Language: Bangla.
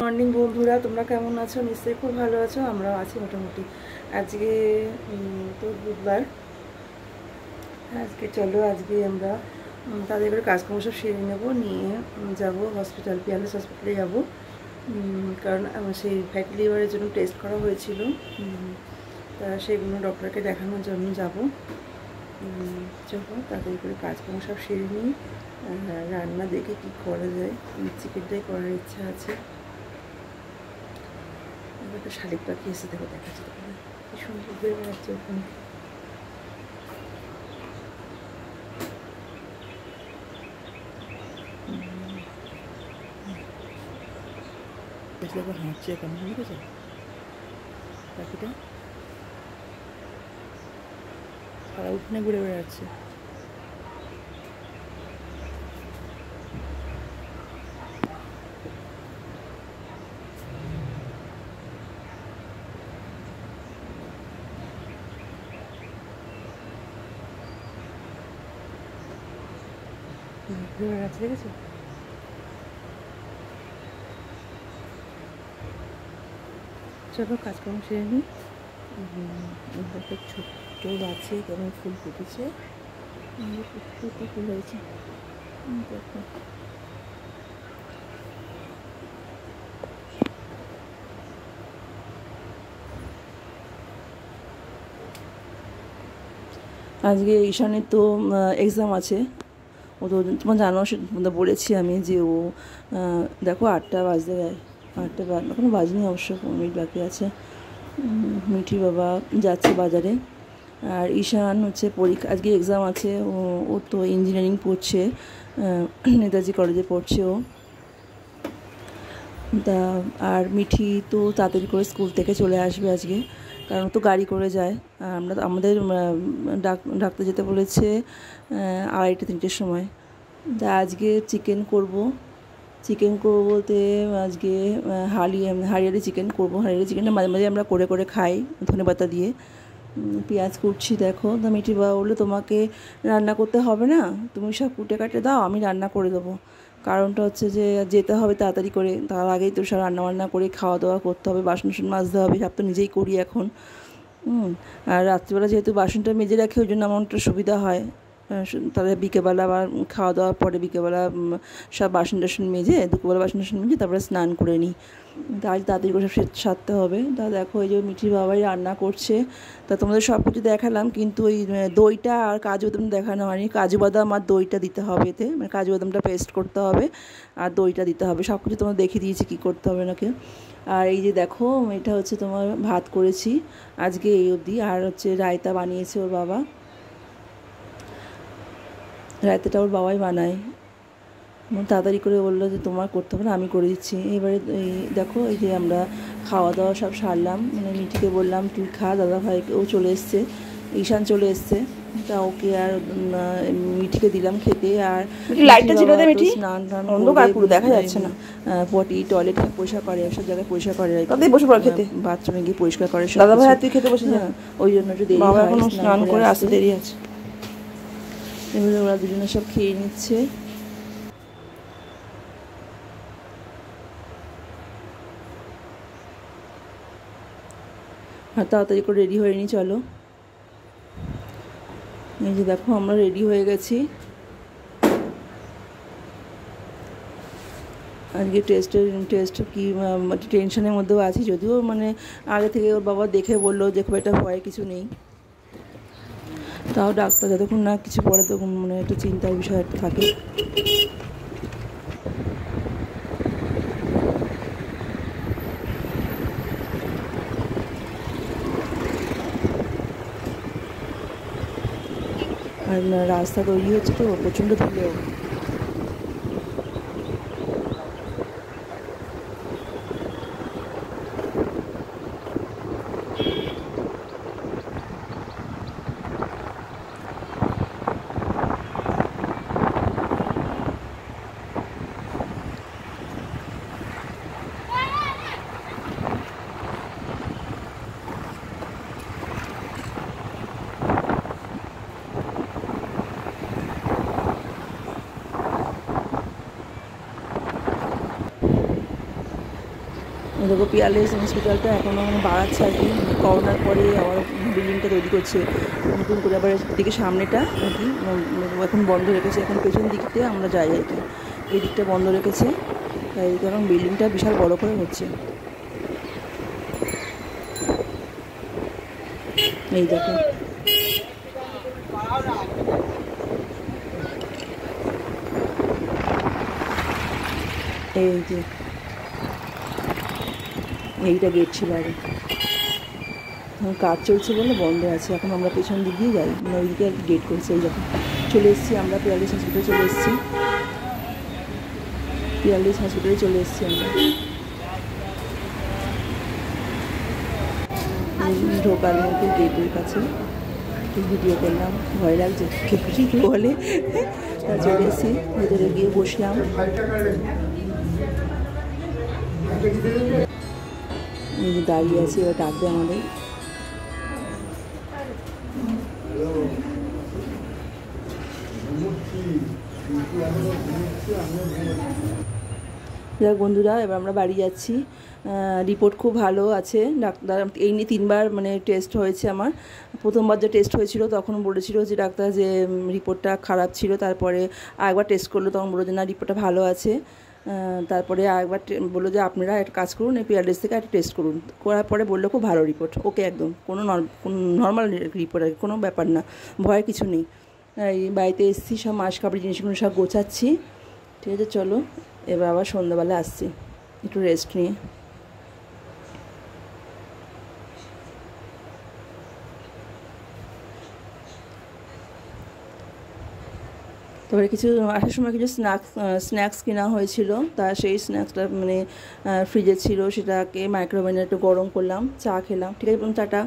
মর্নিং বন্ধুরা, তোমরা কেমন আছো? নিশ্চয়ই খুব ভালো আছো। আমরাও আছি মোটামুটি। আজকে তো বুধবার। চলো আজকে আমরা তাদের করে কাজকর্ম সব সেরে নেবো, নিয়ে যাব হসপিটাল, পিয়ালেস হসপিটালে যাব। কারণ সেই ফ্যাটি লিভারের জন্য টেস্ট করা হয়েছিল, তা সেগুলো ডক্টরকে দেখানোর জন্য যাব। চলো তাদের করে কাজকর্ম সব সেরে নিই। রান্না দেখে কী করা যায়, চিকেনটাই করার ইচ্ছা আছে। একটা শালিক পাখি এসে দেখো, দেখাচ্ছে কি সুন্দর ঘুরে বেড়াচ্ছে ওখানে। হাঁটছে কেমন দেখেছে পাখিটা, সারা উঠোনে ঘুরে বেড়াচ্ছে। ঘুরে বেড়াচ্ছে, দেখেছো? চলো কাজকর্ম সেরে নিই। একটা ছোট্ট গাছে কেমন ফুল ফুটেছে, ফুটতে ফুল হয়েছে দেখো। আজকে ঈশানের তো এক্সাম আছে। ও তো তোমার জানো, সেটা বলেছি আমি যে ও দেখো 8টা বাজতে যায়, 8টা এখনো বাজেনি, অবশ্য 5 মিনিট বাকি আছে। মিঠির বাবা যাচ্ছে বাজারে, আর ঈশান হচ্ছে পরীক্ষা, আজকে এক্সাম আছে। ও তো ইঞ্জিনিয়ারিং পড়ছে, নেতাজি কলেজে পড়ছে ও। তা আর মিঠি তো তাড়াতাড়ি করে স্কুল থেকে চলে আসবে আজকে, কারণ তো গাড়ি করে যায়। আমাদের ডাক্তার যেতে বলেছে 2:30-3টের সময়। তা আজকে চিকেন করব বলতে আজকে হারিয়ালি চিকেন করবো। হারিয়ালি চিকেনটা মাঝে মাঝে আমরা করে করে খাই ধনেপাতা দিয়ে। পেঁয়াজ কুটছি দেখো। তা মিঠি বাবা বললো তোমাকে রান্না করতে হবে না, তুমি সব কুটে কাটে দাও, আমি রান্না করে দেবো। কারণটা হচ্ছে যে যেতে হবে তাড়াতাড়ি করে, তার আগেই তো সব রান্নাবান্না করে খাওয়া দাওয়া করতে হবে, বাসন মাজতে হবে, সব তো নিজেই করি এখন। আর রাত্রিবেলা যেহেতু বাসনটা মেজে রাখি, ওই জন্য আমার একটু সুবিধা হয়। তাহলে বিকেলবেলা আবার খাওয়া দাওয়ার পরে বিকেলবেলা সব বাসন টাসন মেজে, দুপুরবেলা বাসন টাসন মেজে তারপরে স্নান করে নিই। তাই তাড়াতাড়ি করে সব সারতে হবে। তা দেখো এই যে মিঠির বাবাই রান্না করছে। তা তোমাদের সব কিছু দেখালাম, কিন্তু ওই দইটা আর কাজু বাদাম দেখানো হয়নি। কাজু বাদাম আর দইটা দিতে হবে এতে, মানে কাজু বাদামটা পেস্ট করতে হবে আর দইটা দিতে হবে। সব কিছু তোমার দেখিয়ে দিয়েছি কী করতে হবে নাকি। আর এই যে দেখো, এটা হচ্ছে তোমার ভাত করেছি আজকে এই অবধি, আর হচ্ছে রায়তা বানিয়েছে ওর বাবা। রায়তাটা ওর বাবাই বানায়। তাড়াতাড়ি করে বললো যে তোমার করতে হবে না, আমি করে দিচ্ছি। এবারে এই দেখো, এই যে আমরা খাওয়া দাওয়া সব সারলাম, মানে মিঠিকে বললাম তুই খা, দাদা ভাইকে, ও চলে এসছে, ঈশান চলে এসছে। তা ওকে আর মিঠিকে দিলাম খেতে। আর লাইটটা ছিল না, মিঠি স্নান টান অন্ধকার পুরো দেখা যাচ্ছে না, পটি টয়লেট পরিষ্কার করে, সব জায়গায় পরিষ্কার করে, তাদের বসে পড়ে খেতে, বাথরুমে গিয়ে পরিষ্কার করে। দাদা ভাই তুই খেতে বসে যা, ওই জন্য একটু দেরি হয়, স্নান করে আসতে দেরি আছে। এবারে ওরা দুজনে সব খেয়ে নিচ্ছে। আর তাড়াতাড়ি করে রেডি হয়ে নি, চলো। এই যে দেখো আমরা রেডি হয়ে গেছি। আজকে টেস্ট কি টেনশনের মধ্যেও আছি, যদিও মানে আগে থেকে ওর বাবা দেখে বললো যে খুব একটা ভয়ের কিছু নেই। তাও ডাক্তার যতক্ষণ না কিছু পরে তখন মানে একটু চিন্তার বিষয় থাকে। আর রাস্তা তৈরি হচ্ছে তো প্রচণ্ড ধুলো। দেখো পিয়ারলেস হসপিটালটা এখনও মানে বাড়াচ্ছে আর কি, করোনার পরে আবার বিল্ডিংটা তৈরি করছে নতুন করে, আবার দিকে সামনেটা আর কি এখন বন্ধ রেখেছে, এখন পেছন দিকতে আমরা যাই আর কি, এই দিকটা বন্ধ রেখেছে, তাই কারণ বিল্ডিংটা বিশাল বড় করে হচ্ছে। এই দেখো এই যে এইটা গেট ছিল আগে, এখন কাজ চলছে বলে বন্ধ আছে, এখন আমরা পেছন দিক দিয়ে যাই, মানে ওইদিকে আর কি গেট করেছে। এই যখন চলে এসেছি আমরা পিয়ারলেস হসপিটালে চলে এসেছি, পিয়ারলেস হসপিটালে চলে এসেছি আমরা। ঢোকার মধ্যে গেটের কাছে ভিডিও করলাম, ভয় লাগছে কে বলে, চলে এসেছি ভেতরে গিয়ে বসলাম। এই যে দাঁড়িয়ে আছি, এবার ডাকবে আমাদের। যাক বন্ধুরা, এবার আমরা বাড়ি যাচ্ছি। রিপোর্ট খুব ভালো আছে, ডাক্তার এই নিয়ে 3বার মানে টেস্ট হয়েছে আমার। প্রথমবার যে টেস্ট হয়েছিল তখন বলেছিল যে ডাক্তার যে রিপোর্টটা খারাপ ছিল, তারপরে আরেকবার টেস্ট করলো, তখন বললো যে না রিপোর্টটা ভালো আছে। তারপরে আরেকবার বললো যে আপনারা একটা কাজ করুন, এই পিয়ারলেস থেকে একটা টেস্ট করুন, করার পরে বললো খুব ভালো রিপোর্ট, ওকে একদম কোনো নর্মাল রিপোর্ট আর কোনো ব্যাপার না, ভয়ের কিছু নেই। এই বাড়িতে এসেছি, সব মাস কাপড় জিনিসগুলো সব গোছাচ্ছি। ঠিক আছে চলো, এবার আবার সন্ধ্যাবেলা আসছি একটু রেস্ট নিয়ে। তারপরে কিছু আসার সময় কিছু স্ন্যাক্স কেনা হয়েছিল, তা সেই স্ন্যাক্সটা মানে ফ্রিজে ছিল, সেটাকে মাইক্রোওভেনে একটু গরম করলাম, চা খেলাম। ঠিক আছে, টাটা।